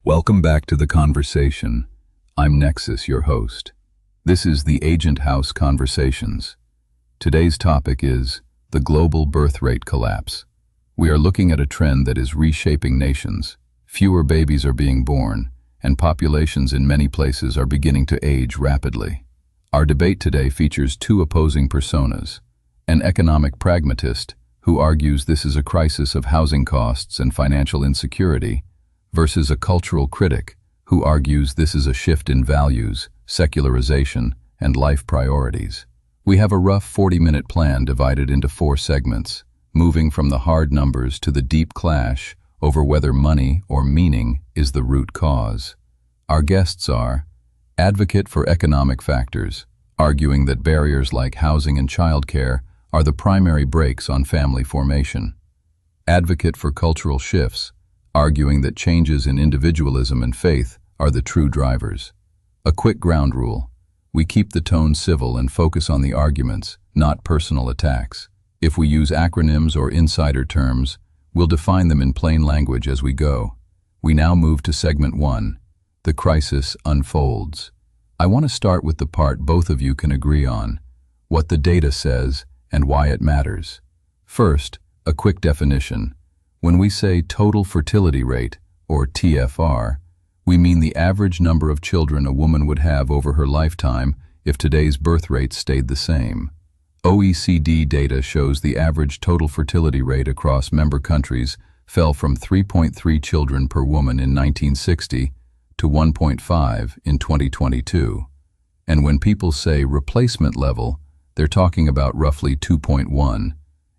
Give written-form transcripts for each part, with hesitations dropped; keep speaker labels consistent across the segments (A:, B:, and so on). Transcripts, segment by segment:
A: Welcome back to the conversation. I'm Nexus, your host. This is the Agent House Conversations. Today's topic is the global birth rate collapse. We are looking at a trend that is reshaping nations. Fewer babies are being born, and populations in many places are beginning to age rapidly. Our debate today features two opposing personas: an economic pragmatist who argues this is a crisis of housing costs and financial insecurity, versus a cultural critic who argues this is a shift in values, secularization, and life priorities. We have a rough 40-minute plan divided into 4 segments, moving from the hard numbers to the deep clash over whether money or meaning is the root cause. Our guests are advocate for economic factors, arguing that barriers like housing and childcare are the primary brakes on family formation. Advocate for cultural shifts, arguing that changes in individualism and faith are the true drivers. A quick ground rule: we keep the tone civil and focus on the arguments, not personal attacks. If we use acronyms or insider terms, we'll define them in plain language as we go. We now move to segment 1, the crisis unfolds. I want to start with the part both of you can agree on, what the data says and why it matters. First, a quick definition. When we say total fertility rate, or TFR, we mean the average number of children a woman would have over her lifetime if today's birth rate stayed the same. OECD data shows the average total fertility rate across member countries fell from 3.3 children per woman in 1960 to 1.5 in 2022. And when people say replacement level, they're talking about roughly 2.1.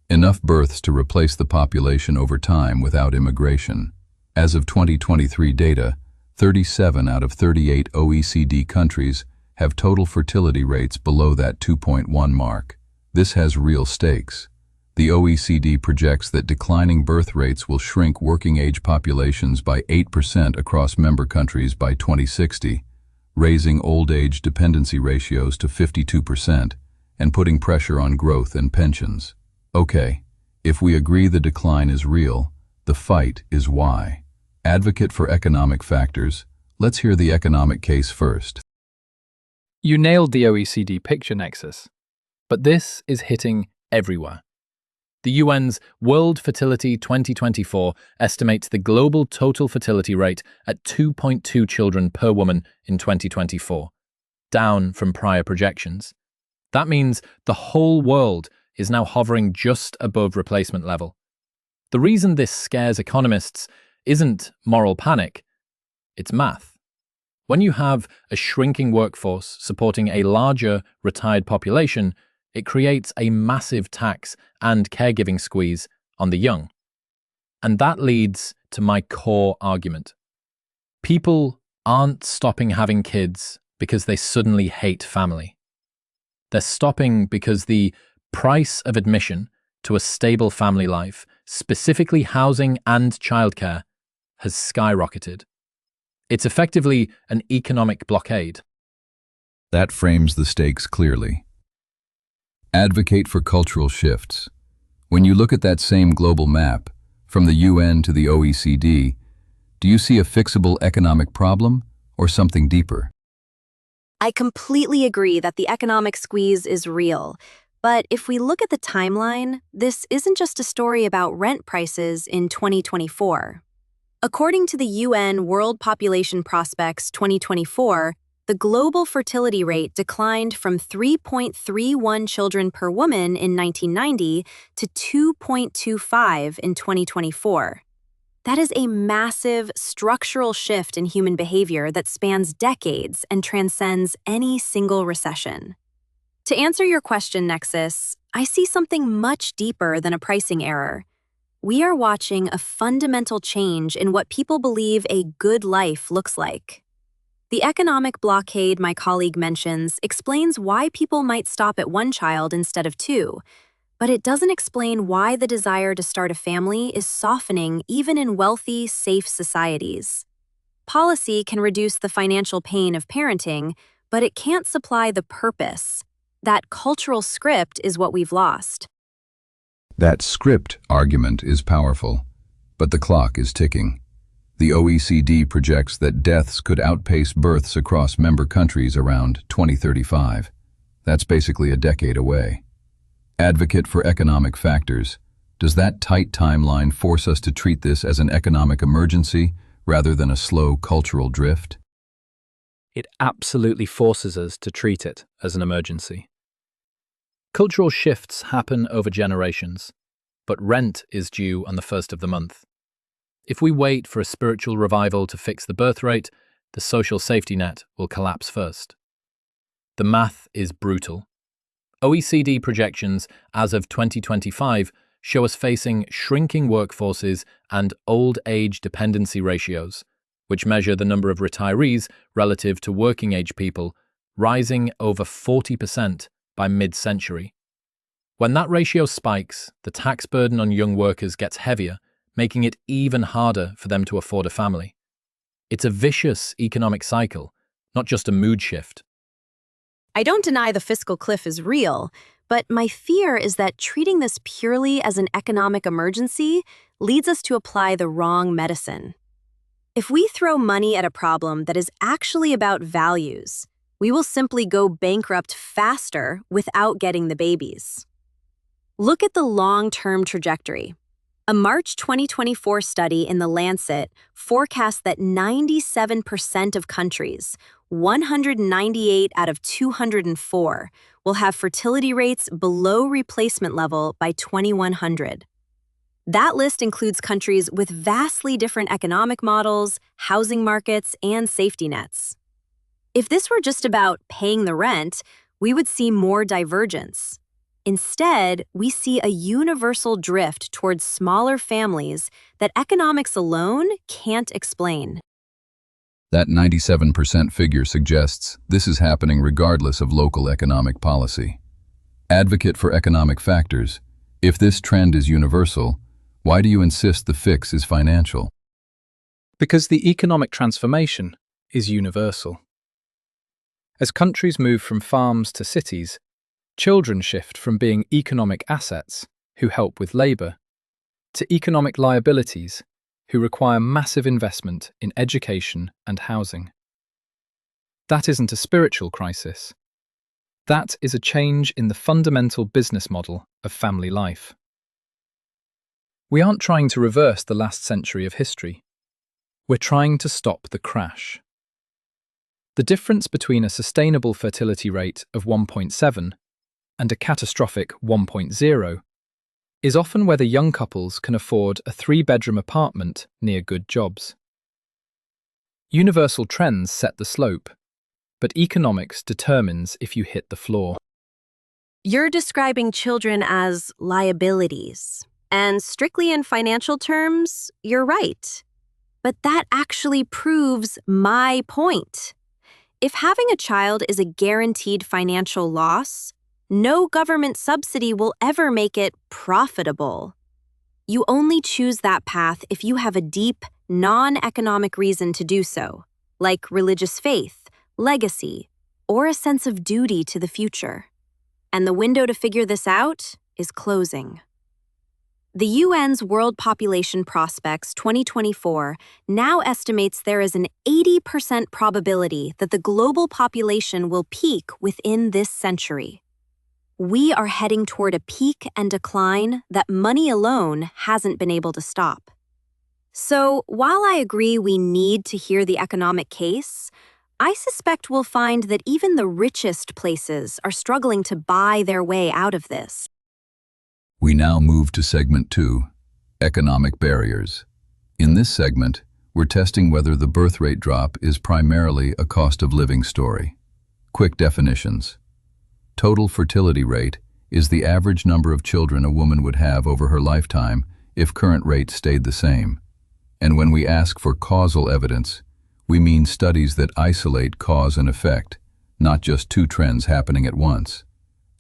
A: Enough births to replace the population over time without immigration. As of 2023 data, 37 out of 38 OECD countries have total fertility rates below that 2.1 mark. This has real stakes. The OECD projects that declining birth rates will shrink working-age populations by 8% across member countries by 2060, raising old-age dependency ratios to 52% and putting pressure on growth and pensions. Okay, if we agree the decline is real, the fight is why. Advocate for economic factors, let's hear the economic case first.
B: You nailed the OECD picture, Nexus. But this is hitting everywhere. The UN's World Fertility 2024 estimates the global total fertility rate at 2.2 children per woman in 2024, down from prior projections. That means the whole world is now hovering just above replacement level. The reason this scares economists isn't moral panic, it's math. When you have a shrinking workforce supporting a larger retired population, it creates a massive tax and caregiving squeeze on the young. And that leads to my core argument. People aren't stopping having kids because they suddenly hate family. They're stopping because the price of admission to a stable family life, specifically housing and childcare, has skyrocketed. It's effectively an economic blockade.
A: That frames the stakes clearly. Advocate for cultural shifts. When you look at that same global map, from the UN to the OECD, do you see a fixable economic problem or something deeper?
C: I completely agree that the economic squeeze is real. But if we look at the timeline, this isn't just a story about rent prices in 2024. According to the UN World Population Prospects 2024, the global fertility rate declined from 3.31 children per woman in 1990 to 2.25 in 2024. That is a massive structural shift in human behavior that spans decades and transcends any single recession. To answer your question, Nexus, I see something much deeper than a pricing error. We are watching a fundamental change in what people believe a good life looks like. The economic blockade my colleague mentions explains why people might stop at 1 child instead of 2, but it doesn't explain why the desire to start a family is softening even in wealthy, safe societies. Policy can reduce the financial pain of parenting, but it can't supply the purpose. That cultural script is what we've lost.
A: That script argument is powerful, but the clock is ticking. The OECD projects that deaths could outpace births across member countries around 2035. That's basically a decade away. Advocate for economic factors. Does that tight timeline force us to treat this as an economic emergency rather than a slow cultural drift?
B: It absolutely forces us to treat it as an emergency. Cultural shifts happen over generations, but rent is due on the first of the month. If we wait for a spiritual revival to fix the birth rate, the social safety net will collapse first. The math is brutal. OECD projections as of 2025 show us facing shrinking workforces and old age dependency ratios, which measure the number of retirees relative to working age people, rising over 40% by mid-century. When that ratio spikes, the tax burden on young workers gets heavier, making it even harder for them to afford a family. It's a vicious economic cycle, not just a mood shift.
C: I don't deny the fiscal cliff is real, but my fear is that treating this purely as an economic emergency leads us to apply the wrong medicine. If we throw money at a problem that is actually about values, we will simply go bankrupt faster without getting the babies. Look at the long-term trajectory. A March 2024 study in The Lancet forecasts that 97% of countries, 198 out of 204, will have fertility rates below replacement level by 2100. That list includes countries with vastly different economic models, housing markets, and safety nets. If this were just about paying the rent, we would see more divergence. Instead, we see a universal drift towards smaller families that economics alone can't explain.
A: That 97% figure suggests this is happening regardless of local economic policy. Advocate for economic factors. If this trend is universal, why do you insist the fix is financial?
B: Because the economic transformation is universal. As countries move from farms to cities, children shift from being economic assets, who help with labour, to economic liabilities, who require massive investment in education and housing. That isn't a spiritual crisis. That is a change in the fundamental business model of family life. We aren't trying to reverse the last century of history. We're trying to stop the crash. The difference between a sustainable fertility rate of 1.7 and a catastrophic 1.0 is often whether young couples can afford a 3-bedroom apartment near good jobs. Universal trends set the slope, but economics determines if you hit the floor.
C: You're describing children as liabilities, and strictly in financial terms, you're right. But that actually proves my point. If having a child is a guaranteed financial loss, no government subsidy will ever make it profitable. You only choose that path if you have a deep, non-economic reason to do so, like religious faith, legacy, or a sense of duty to the future. And the window to figure this out is closing. The UN's World Population Prospects 2024 now estimates there is an 80% probability that the global population will peak within this century. We are heading toward a peak and decline that money alone hasn't been able to stop. So, while I agree we need to hear the economic case, I suspect we'll find that even the richest places are struggling to buy their way out of this.
A: We now move to segment 2, economic barriers. In this segment, we're testing whether the birth rate drop is primarily a cost of living story. Quick definitions. Total fertility rate is the average number of children a woman would have over her lifetime if current rates stayed the same. And when we ask for causal evidence, we mean studies that isolate cause and effect, not just two trends happening at once.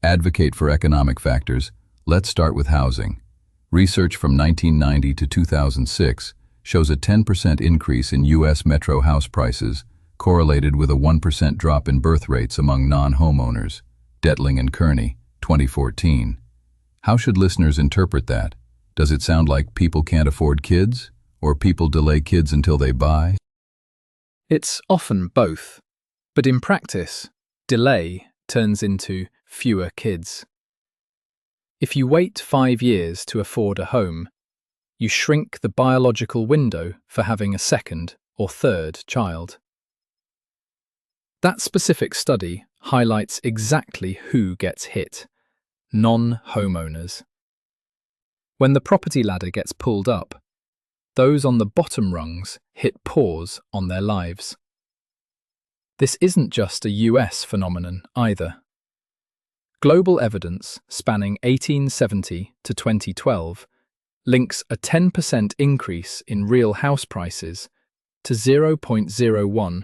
A: Advocate for economic factors. Let's start with housing. Research from 1990 to 2006 shows a 10% increase in U.S. metro house prices, correlated with a 1% drop in birth rates among non-homeowners. Detling and Kearney, 2014. How should listeners interpret that? Does it sound like people can't afford kids? Or people delay kids until they buy?
B: It's often both, but in practice, delay turns into fewer kids. If you wait 5 years to afford a home, you shrink the biological window for having a second or third child. That specific study highlights exactly who gets hit: non-homeowners. When the property ladder gets pulled up, those on the bottom rungs hit pause on their lives. This isn't just a US phenomenon either. Global evidence spanning 1870 to 2012 links a 10% increase in real house prices to 0.01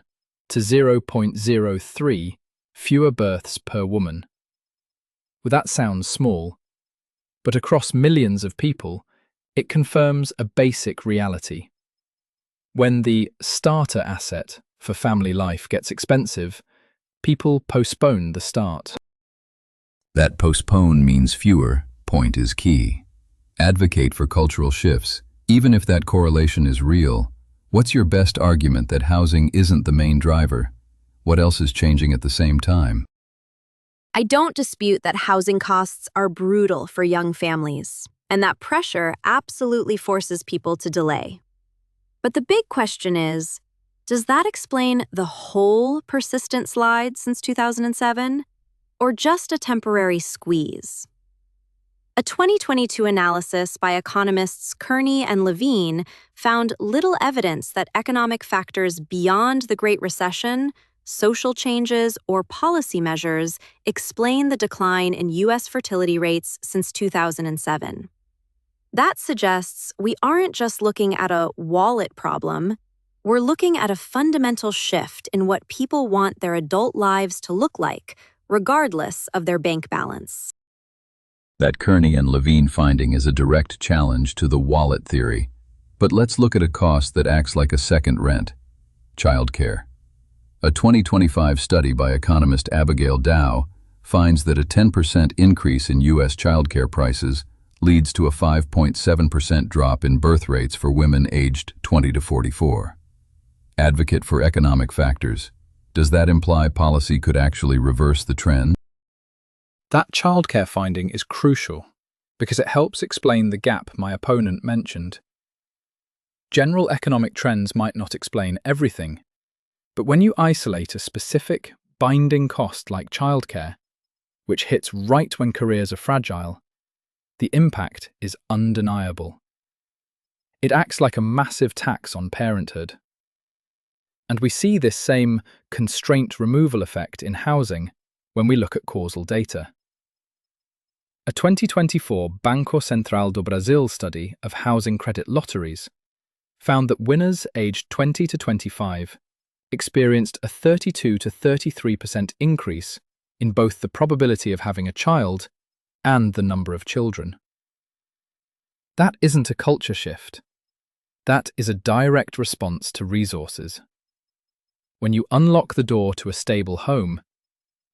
B: to 0.03 fewer births per woman. Well, that sounds small, but across millions of people, it confirms a basic reality. When the starter asset for family life gets expensive, people postpone the start.
A: That postpone means fewer. Point is key. Advocate for cultural shifts. Even if that correlation is real, what's your best argument that housing isn't the main driver? What else is changing at the same time?
C: I don't dispute that housing costs are brutal for young families, and that pressure absolutely forces people to delay. But the big question is, does that explain the whole persistent slide since 2007, or just a temporary squeeze? A 2022 analysis by economists Kearney and Levine found little evidence that economic factors beyond the Great Recession, social changes, or policy measures explain the decline in U.S. fertility rates since 2007. That suggests we aren't just looking at a wallet problem, we're looking at a fundamental shift in what people want their adult lives to look like, regardless of their bank balance.
A: That Kearney and Levine finding is a direct challenge to the wallet theory. But let's look at a cost that acts like a second rent: childcare. A 2025 study by economist Abigail Dow finds that a 10% increase in U.S. childcare prices leads to a 5.7% drop in birth rates for women aged 20 to 44. Advocate for economic factors. Does that imply policy could actually reverse the trend?
B: That childcare finding is crucial because it helps explain the gap my opponent mentioned. General economic trends might not explain everything, but when you isolate a specific, binding cost like childcare, which hits right when careers are fragile, the impact is undeniable. It acts like a massive tax on parenthood. And we see this same constraint removal effect in housing when we look at causal data. A 2024 Banco Central do Brasil study of housing credit lotteries found that winners aged 20 to 25 experienced a 32 to 33% increase in both the probability of having a child and the number of children. That isn't a culture shift. That is a direct response to resources. When you unlock the door to a stable home,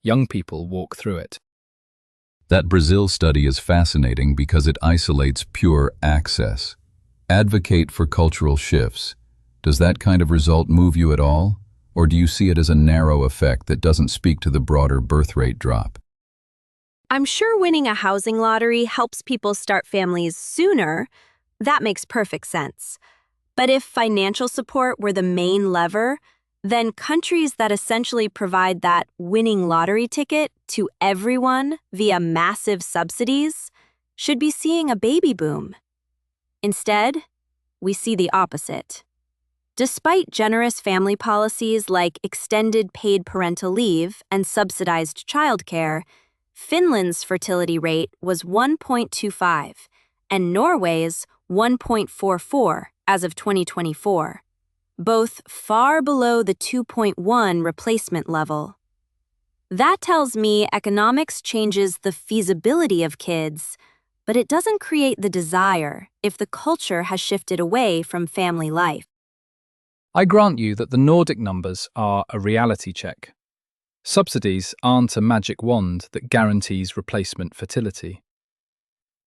B: young people walk through it.
A: That Brazil study is fascinating because it isolates pure access. Advocate for cultural shifts. Does that kind of result move you at all? Or do you see it as a narrow effect that doesn't speak to the broader birth rate drop?
C: I'm sure winning a housing lottery helps people start families sooner. That makes perfect sense. But if financial support were the main lever, then countries that essentially provide that winning lottery ticket to everyone via massive subsidies should be seeing a baby boom. Instead, we see the opposite. Despite generous family policies like extended paid parental leave and subsidized childcare, Finland's fertility rate was 1.25 and Norway's 1.44 as of 2024, both far below the 2.1 replacement level. That tells me economics changes the feasibility of kids, but it doesn't create the desire if the culture has shifted away from family life.
B: I grant you that the Nordic numbers are a reality check. Subsidies aren't a magic wand that guarantees replacement fertility.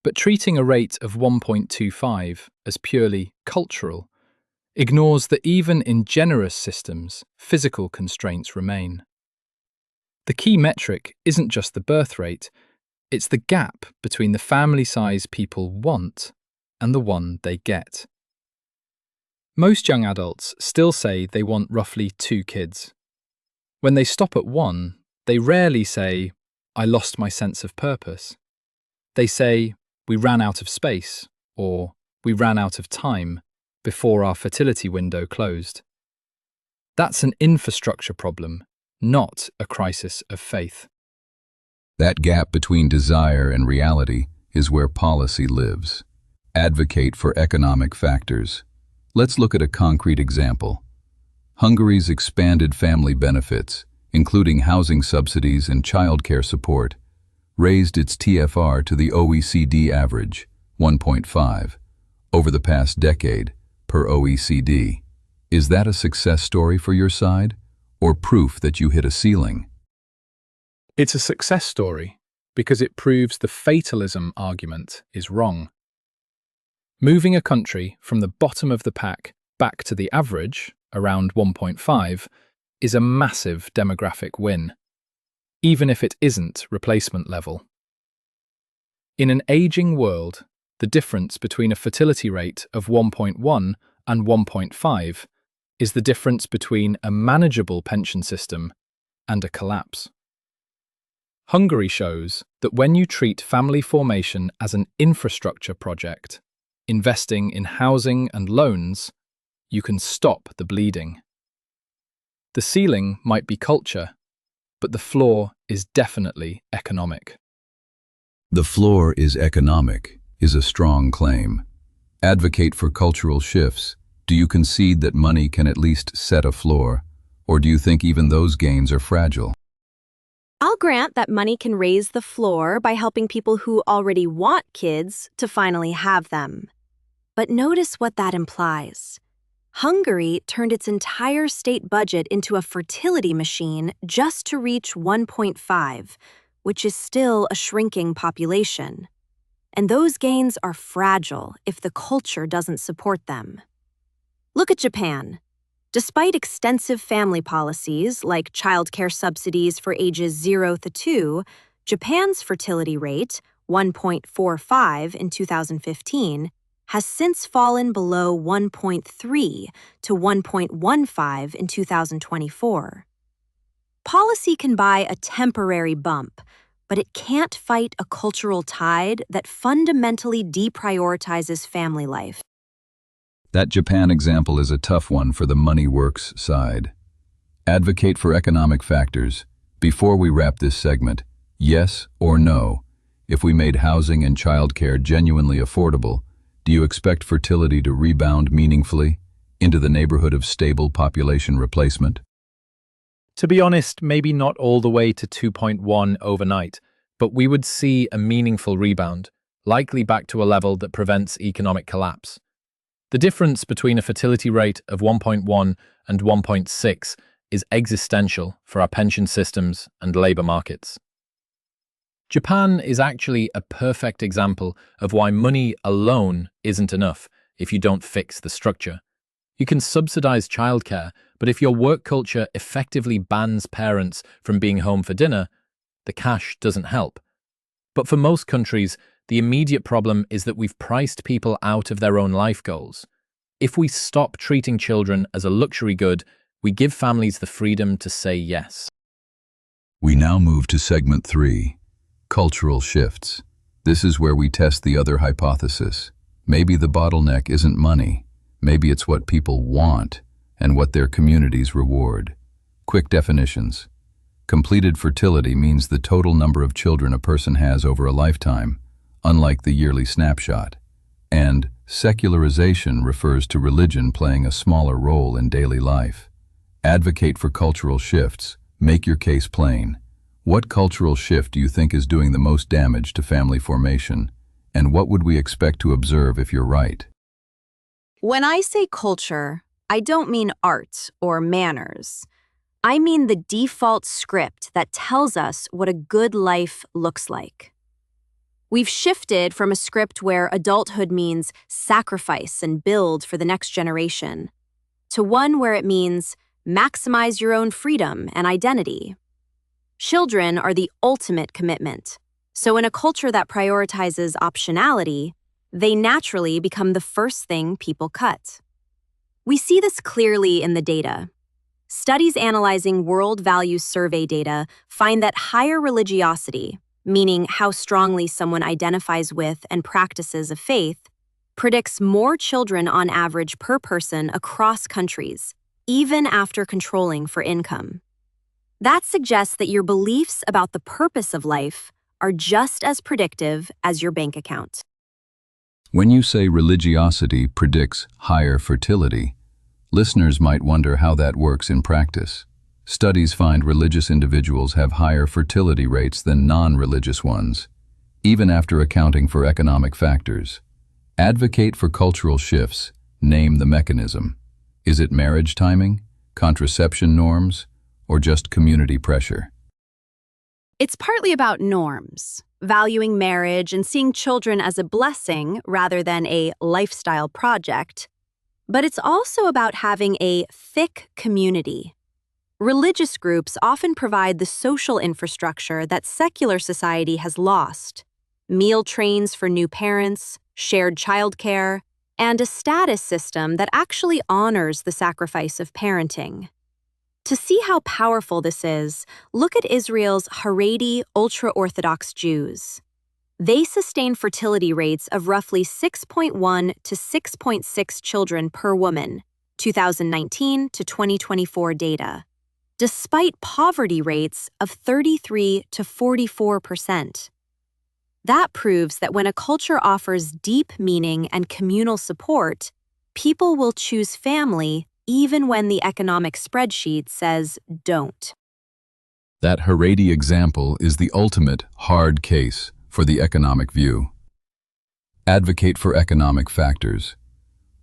B: But treating a rate of 1.25 as purely cultural ignores that even in generous systems, physical constraints remain. The key metric isn't just the birth rate, it's the gap between the family size people want and the one they get. Most young adults still say they want roughly 2 kids. When they stop at 1, they rarely say, "I lost my sense of purpose." They say, "We ran out of space," or "We ran out of time," before our fertility window closed. That's an infrastructure problem, not a crisis of faith.
A: That gap between desire and reality is where policy lives. Advocate for economic factors. Let's look at a concrete example. Hungary's expanded family benefits, including housing subsidies and childcare support, raised its TFR to the OECD average, 1.5, over the past decade, per OECD. Is that a success story for your side, or proof that you hit a ceiling?
B: It's a success story because it proves the fatalism argument is wrong. Moving a country from the bottom of the pack back to the average, around 1.5, is a massive demographic win, even if it isn't replacement level. In an aging world, the difference between a fertility rate of 1.1 and 1.5 is the difference between a manageable pension system and a collapse. Hungary shows that when you treat family formation as an infrastructure project, investing in housing and loans, you can stop the bleeding. The ceiling might be culture, but the floor is definitely economic.
A: The floor is economic is a strong claim. Advocate for cultural shifts. Do you concede that money can at least set a floor, or do you think even those gains are fragile?
C: I'll grant that money can raise the floor by helping people who already want kids to finally have them. But notice what that implies. Hungary turned its entire state budget into a fertility machine just to reach 1.5, which is still a shrinking population. And those gains are fragile if the culture doesn't support them. Look at Japan. Despite extensive family policies like childcare subsidies for ages 0 to 2, Japan's fertility rate, 1.45 in 2015, has since fallen below 1.3 to 1.15 in 2024. Policy can buy a temporary bump, but it can't fight a cultural tide that fundamentally deprioritizes family life.
A: That Japan example is a tough one for the money works side. Advocate for economic factors. Before we wrap this segment, yes or no, if we made housing and childcare genuinely affordable, do you expect fertility to rebound meaningfully into the neighborhood of stable population replacement?
B: To be honest, maybe not all the way to 2.1 overnight, but we would see a meaningful rebound, likely back to a level that prevents economic collapse. The difference between a fertility rate of 1.1 and 1.6 is existential for our pension systems and labour markets. Japan is actually a perfect example of why money alone isn't enough if you don't fix the structure. You can subsidize childcare, but if your work culture effectively bans parents from being home for dinner, the cash doesn't help. But for most countries, the immediate problem is that we've priced people out of their own life goals. If we stop treating children as a luxury good, we give families the freedom to say yes.
A: We now move to segment 3, cultural shifts. This is where we test the other hypothesis. Maybe the bottleneck isn't money. Maybe it's what people want and what their communities reward. Quick definitions. Completed fertility means the total number of children a person has over a lifetime, unlike the yearly snapshot. And secularization refers to religion playing a smaller role in daily life. Advocate for cultural shifts. Make your case plain. What cultural shift do you think is doing the most damage to family formation? And what would we expect to observe if you're right?
C: When I say culture, I don't mean art or manners. I mean the default script that tells us what a good life looks like. We've shifted from a script where adulthood means sacrifice and build for the next generation to one where it means maximize your own freedom and identity. Children are the ultimate commitment, so in a culture that prioritizes optionality, they naturally become the first thing people cut. We see this clearly in the data. Studies analyzing World Values Survey data find that higher religiosity, meaning how strongly someone identifies with and practices a faith, predicts more children on average per person across countries, even after controlling for income. That suggests that your beliefs about the purpose of life are just as predictive as your bank account.
A: When you say religiosity predicts higher fertility, listeners might wonder how that works in practice. Studies find religious individuals have higher fertility rates than non-religious ones, even after accounting for economic factors. Advocate for cultural shifts. Name the mechanism. Is it marriage timing, contraception norms, or just community pressure?
C: It's partly about norms, valuing marriage and seeing children as a blessing rather than a lifestyle project. But it's also about having a thick community. Religious groups often provide the social infrastructure that secular society has lost: meal trains for new parents, shared childcare, and a status system that actually honors the sacrifice of parenting. To see how powerful this is, look at Israel's Haredi ultra-Orthodox Jews. They sustain fertility rates of roughly 6.1 to 6.6 children per woman, 2019 to 2024 data, despite poverty rates of 33 to 44%. That proves that when a culture offers deep meaning and communal support, people will choose family even when the economic spreadsheet says don't.
A: That Haredi example is the ultimate hard case for the economic view. Advocate for economic factors.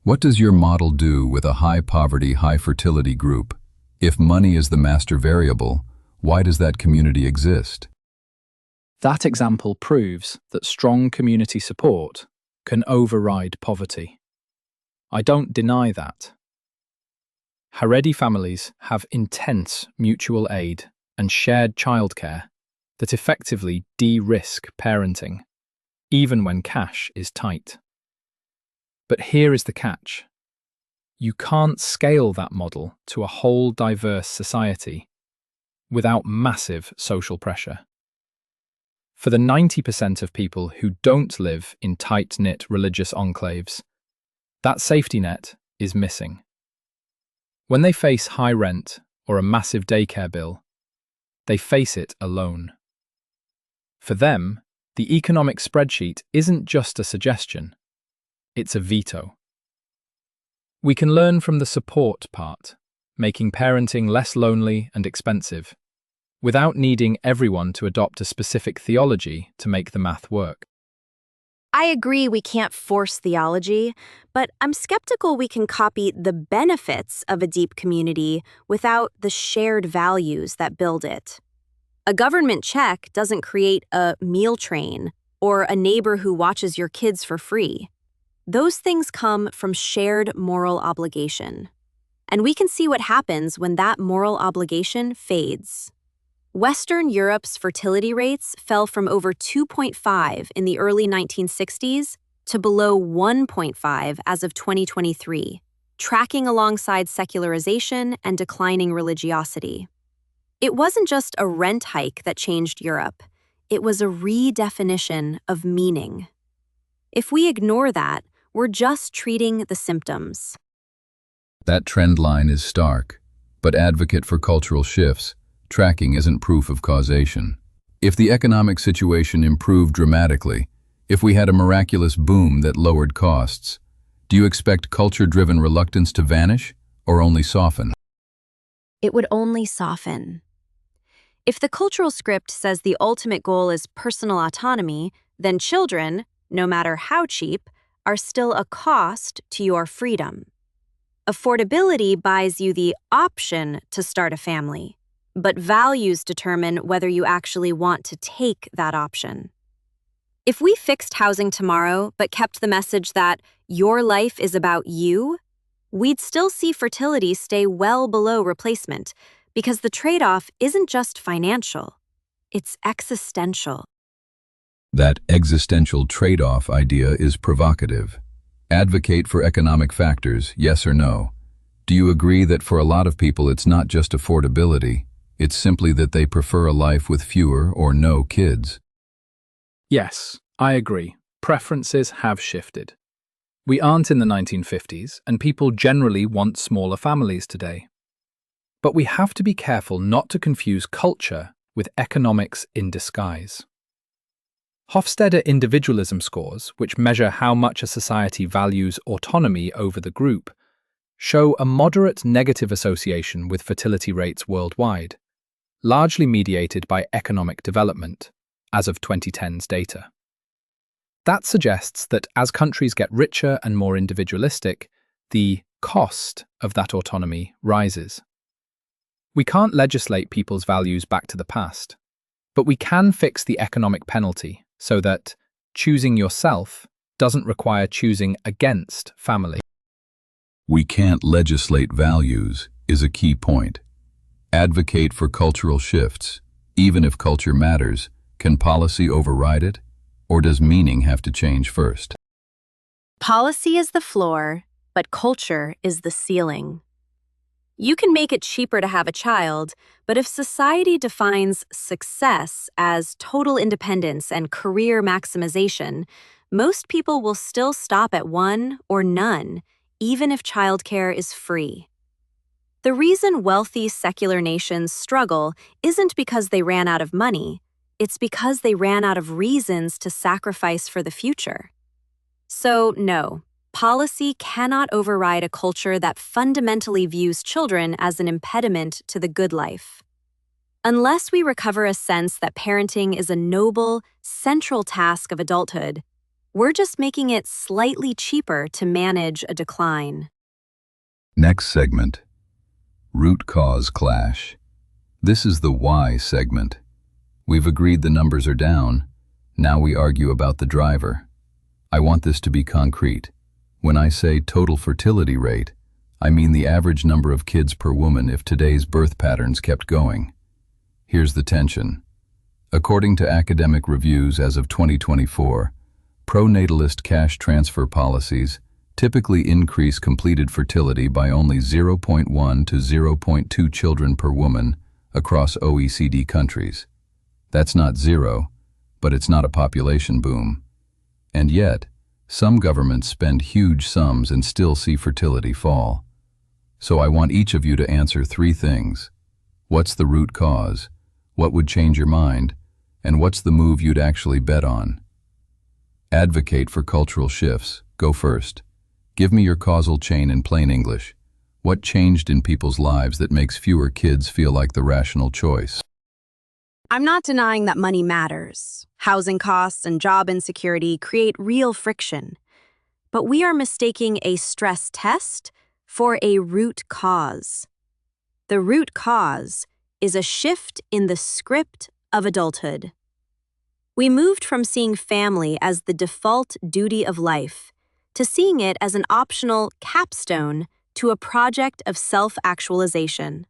A: What does your model do with a high poverty, high fertility group? If money is the master variable, why does that community exist?
B: That example proves that strong community support can override poverty. I don't deny that. Haredi families have intense mutual aid and shared childcare that effectively de-risk parenting, even when cash is tight. But here is the catch. You can't scale that model to a whole diverse society without massive social pressure. For the 90% of people who don't live in tight-knit religious enclaves, that safety net is missing. When they face high rent or a massive daycare bill, they face it alone. For them, the economic spreadsheet isn't just a suggestion, it's a veto. We can learn from the support part, making parenting less lonely and expensive, without needing everyone to adopt a specific theology to make the math work.
C: I agree we can't force theology, but I'm skeptical we can copy the benefits of a deep community without the shared values that build it. A government check doesn't create a meal train or a neighbor who watches your kids for free. Those things come from shared moral obligation. And we can see what happens when that moral obligation fades. Western Europe's fertility rates fell from over 2.5 in the early 1960s to below 1.5 as of 2023, tracking alongside secularization and declining religiosity. It wasn't just a rent hike that changed Europe, it was a redefinition of meaning. If we ignore that, we're just treating the symptoms.
A: That trend line is stark, but advocate for cultural shifts. Tracking isn't proof of causation. If the economic situation improved dramatically, if we had a miraculous boom that lowered costs, do you expect culture-driven reluctance to vanish or only soften?
C: It would only soften. If the cultural script says the ultimate goal is personal autonomy, then children, no matter how cheap, are still a cost to your freedom. Affordability buys you the option to start a family, but values determine whether you actually want to take that option. If we fixed housing tomorrow but kept the message that your life is about you, we'd still see fertility stay well below replacement because the trade-off isn't just financial, it's existential.
A: That existential trade-off idea is provocative. Advocate for economic factors, yes or no? Do you agree that for a lot of people it's not just affordability, it's simply that they prefer a life with fewer or no kids?
B: Yes, I agree. Preferences have shifted. We aren't in the 1950s, and people generally want smaller families today. But we have to be careful not to confuse culture with economics in disguise. Hofstadter individualism scores, which measure how much a society values autonomy over the group, show a moderate negative association with fertility rates worldwide, largely mediated by economic development, as of 2010's data. That suggests that as countries get richer and more individualistic, the cost of that autonomy rises. We can't legislate people's values back to the past, but we can fix the economic penalty so that choosing yourself doesn't require choosing against family.
A: We can't legislate values is a key point. Advocate for cultural shifts. Even if culture matters, can policy override it? Or does meaning have to change first?
C: Policy is the floor, but culture is the ceiling. You can make it cheaper to have a child, but if society defines success as total independence and career maximization, most people will still stop at one or none, even if childcare is free. The reason wealthy secular nations struggle isn't because they ran out of money, it's because they ran out of reasons to sacrifice for the future. So, no. Policy cannot override a culture that fundamentally views children as an impediment to the good life. Unless we recover a sense that parenting is a noble, central task of adulthood, we're just making it slightly cheaper to manage a decline.
A: Next segment. Root cause clash. This is the why segment. We've agreed the numbers are down. Now we argue about the driver. I want this to be concrete. When I say total fertility rate, I mean the average number of kids per woman if today's birth patterns kept going. Here's the tension. According to academic reviews as of 2024, pronatalist cash transfer policies typically increase completed fertility by only 0.1 to 0.2 children per woman across OECD countries. That's not zero, but it's not a population boom. And yet, some governments spend huge sums and still see fertility fall. So I want each of you to answer three things. What's the root cause? What would change your mind? And what's the move you'd actually bet on? Advocate for cultural shifts. Go first. Give me your causal chain in plain English. What changed in people's lives that makes fewer kids feel like the rational choice?
C: I'm not denying that money matters. Housing costs and job insecurity create real friction. But we are mistaking a stress test for a root cause. The root cause is a shift in the script of adulthood. We moved from seeing family as the default duty of life to seeing it as an optional capstone to a project of self-actualization.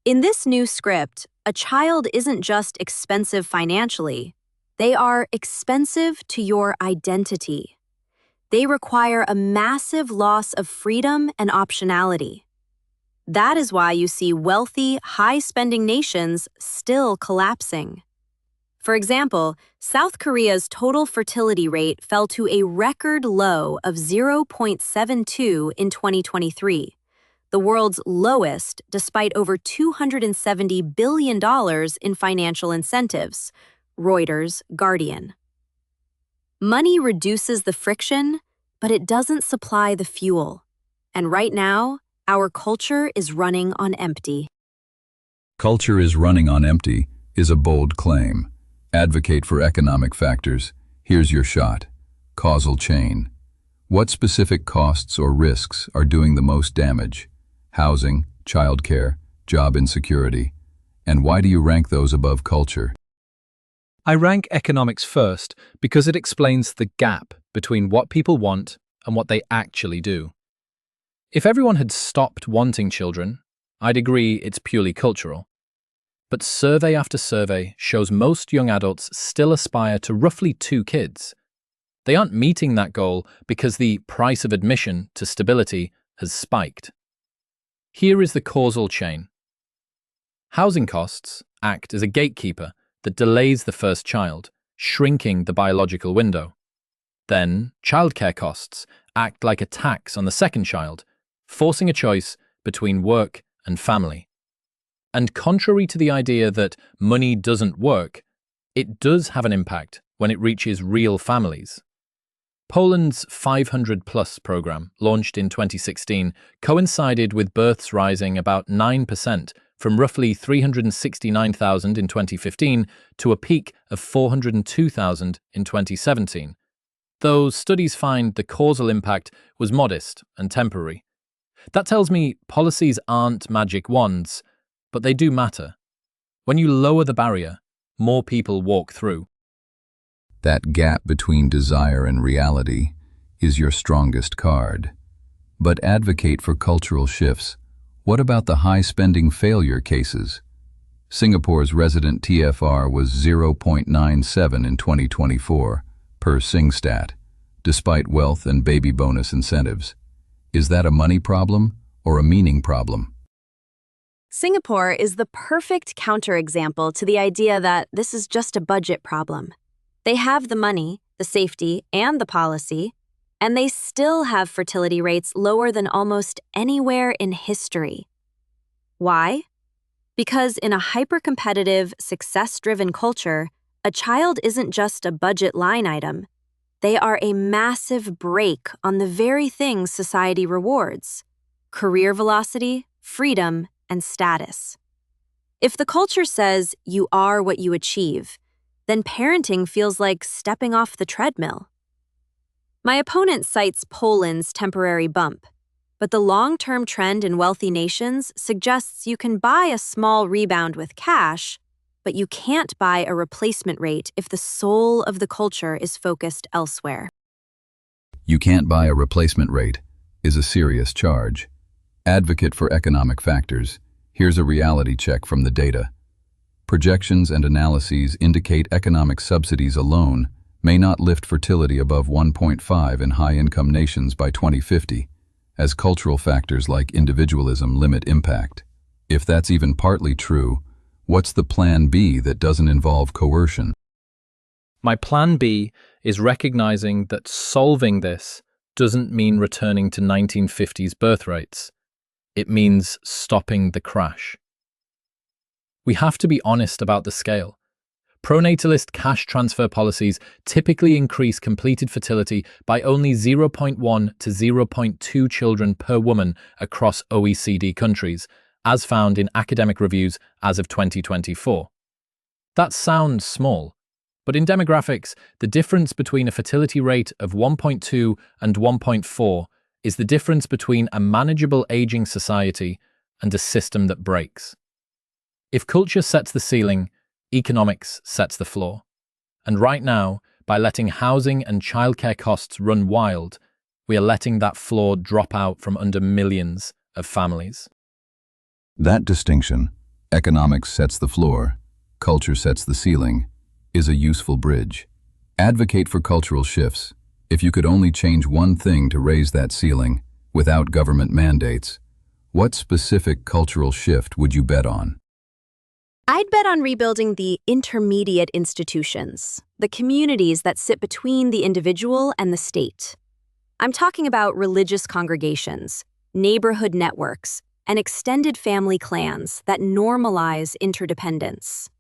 C: In this new script, a child isn't just expensive financially, they are expensive to your identity. They require a massive loss of freedom and optionality. That is why you see wealthy, high-spending nations still collapsing. For example, South Korea's total fertility rate fell to a record low of 0.72 in 2023. The world's lowest despite over $270 billion in financial incentives, Reuters Guardian. Money reduces the friction, but it doesn't supply the fuel. And right now, our culture is running on empty.
A: Culture is running on empty is a bold claim. Advocate for economic factors. Here's your shot. Causal chain. What specific costs or risks are doing the most damage? Housing, childcare, job insecurity. And why do you rank those above culture?
B: I rank economics first because it explains the gap between what people want and what they actually do. If everyone had stopped wanting children, I'd agree it's purely cultural. But survey after survey shows most young adults still aspire to roughly 2 kids. They aren't meeting that goal because the price of admission to stability has spiked. Here is the causal chain. Housing costs act as a gatekeeper that delays the first child, shrinking the biological window. Then, childcare costs act like a tax on the second child, forcing a choice between work and family. And contrary to the idea that money doesn't work, it does have an impact when it reaches real families. Poland's 500+ program, launched in 2016, coincided with births rising about 9% from roughly 369,000 in 2015 to a peak of 402,000 in 2017. Though studies find the causal impact was modest and temporary. That tells me policies aren't magic wands, but they do matter. When you lower the barrier, more people walk through.
A: That gap between desire and reality is your strongest card. But advocate for cultural shifts. What about the high-spending failure cases? Singapore's resident TFR was 0.97 in 2024, per SingStat, despite wealth and baby bonus incentives. Is that a money problem or a meaning problem?
C: Singapore is the perfect counterexample to the idea that this is just a budget problem. They have the money, the safety, and the policy, and they still have fertility rates lower than almost anywhere in history. Why? Because in a hyper-competitive, success-driven culture, a child isn't just a budget line item. They are a massive brake on the very things society rewards: career velocity, freedom, and status. If the culture says you are what you achieve, then parenting feels like stepping off the treadmill. My opponent cites Poland's temporary bump, but the long-term trend in wealthy nations suggests you can buy a small rebound with cash, but you can't buy a replacement rate if the soul of the culture is focused elsewhere.
A: You can't buy a replacement rate is a serious charge. Advocate for economic factors. Here's a reality check from the data. Projections and analyses indicate economic subsidies alone may not lift fertility above 1.5 in high-income nations by 2050, as cultural factors like individualism limit impact. If that's even partly true, what's the plan B that doesn't involve coercion?
B: My plan B is recognizing that solving this doesn't mean returning to 1950s birth rates. It means stopping the crash. We have to be honest about the scale. Pronatalist cash transfer policies typically increase completed fertility by only 0.1 to 0.2 children per woman across OECD countries, as found in academic reviews as of 2024. That sounds small, but in demographics, the difference between a fertility rate of 1.2 and 1.4 is the difference between a manageable aging society and a system that breaks. If culture sets the ceiling, economics sets the floor. And right now, by letting housing and childcare costs run wild, we are letting that floor drop out from under millions of families.
A: That distinction, economics sets the floor, culture sets the ceiling, is a useful bridge. Advocate for cultural shifts. If you could only change one thing to raise that ceiling, without government mandates, what specific cultural shift would you bet on?
C: I'd bet on rebuilding the intermediate institutions, the communities that sit between the individual and the state. I'm talking about religious congregations, neighborhood networks, and extended family clans that normalize interdependence.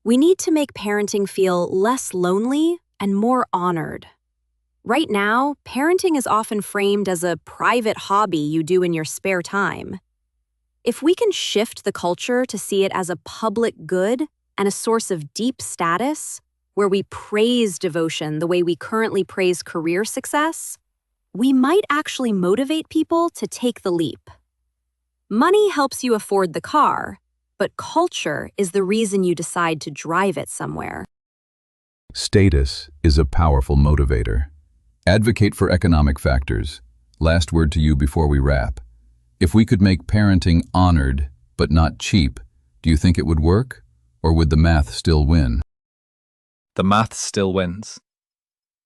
C: We need to make parenting feel less lonely and more honored. Right now, parenting is often framed as a private hobby you do in your spare time. If we can shift the culture to see it as a public good and a source of deep status, where we praise devotion the way we currently praise career success, we might actually motivate people to take the leap. Money helps you afford the car, but culture is the reason you decide to drive it somewhere.
A: Status is a powerful motivator. Advocate for economic factors. last word to you before we wrap. If we could make parenting honored, but not cheap, do you think it would work? Or would the math still win?
B: The math still wins.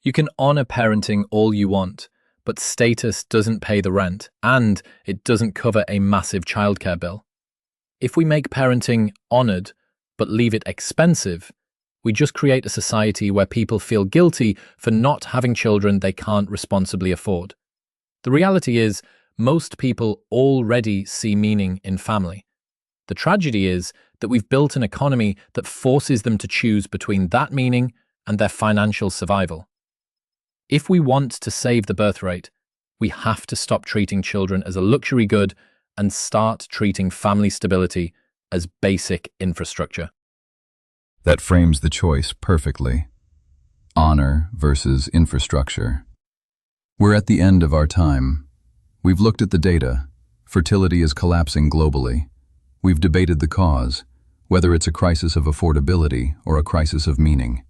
B: You can honor parenting all you want, but status doesn't pay the rent, and it doesn't cover a massive childcare bill. If we make parenting honored, but leave it expensive, we just create a society where people feel guilty for not having children they can't responsibly afford. The reality is, most people already see meaning in family. The tragedy is that we've built an economy that forces them to choose between that meaning and their financial survival. If we want to save the birth rate, we have to stop treating children as a luxury good and start treating family stability as basic infrastructure.
A: That frames the choice perfectly. Honor versus infrastructure. We're at the end of our time. We've looked at the data. Fertility is collapsing globally. We've debated the cause, whether it's a crisis of affordability or a crisis of meaning.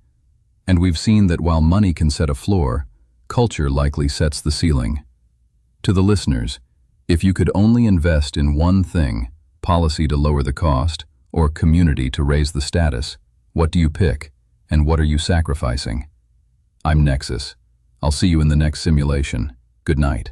A: And we've seen that while money can set a floor, culture likely sets the ceiling. To the listeners, if you could only invest in one thing, policy to lower the cost, or community to raise the status, what do you pick, and what are you sacrificing? I'm Nexus. I'll see you in the next simulation. Good night.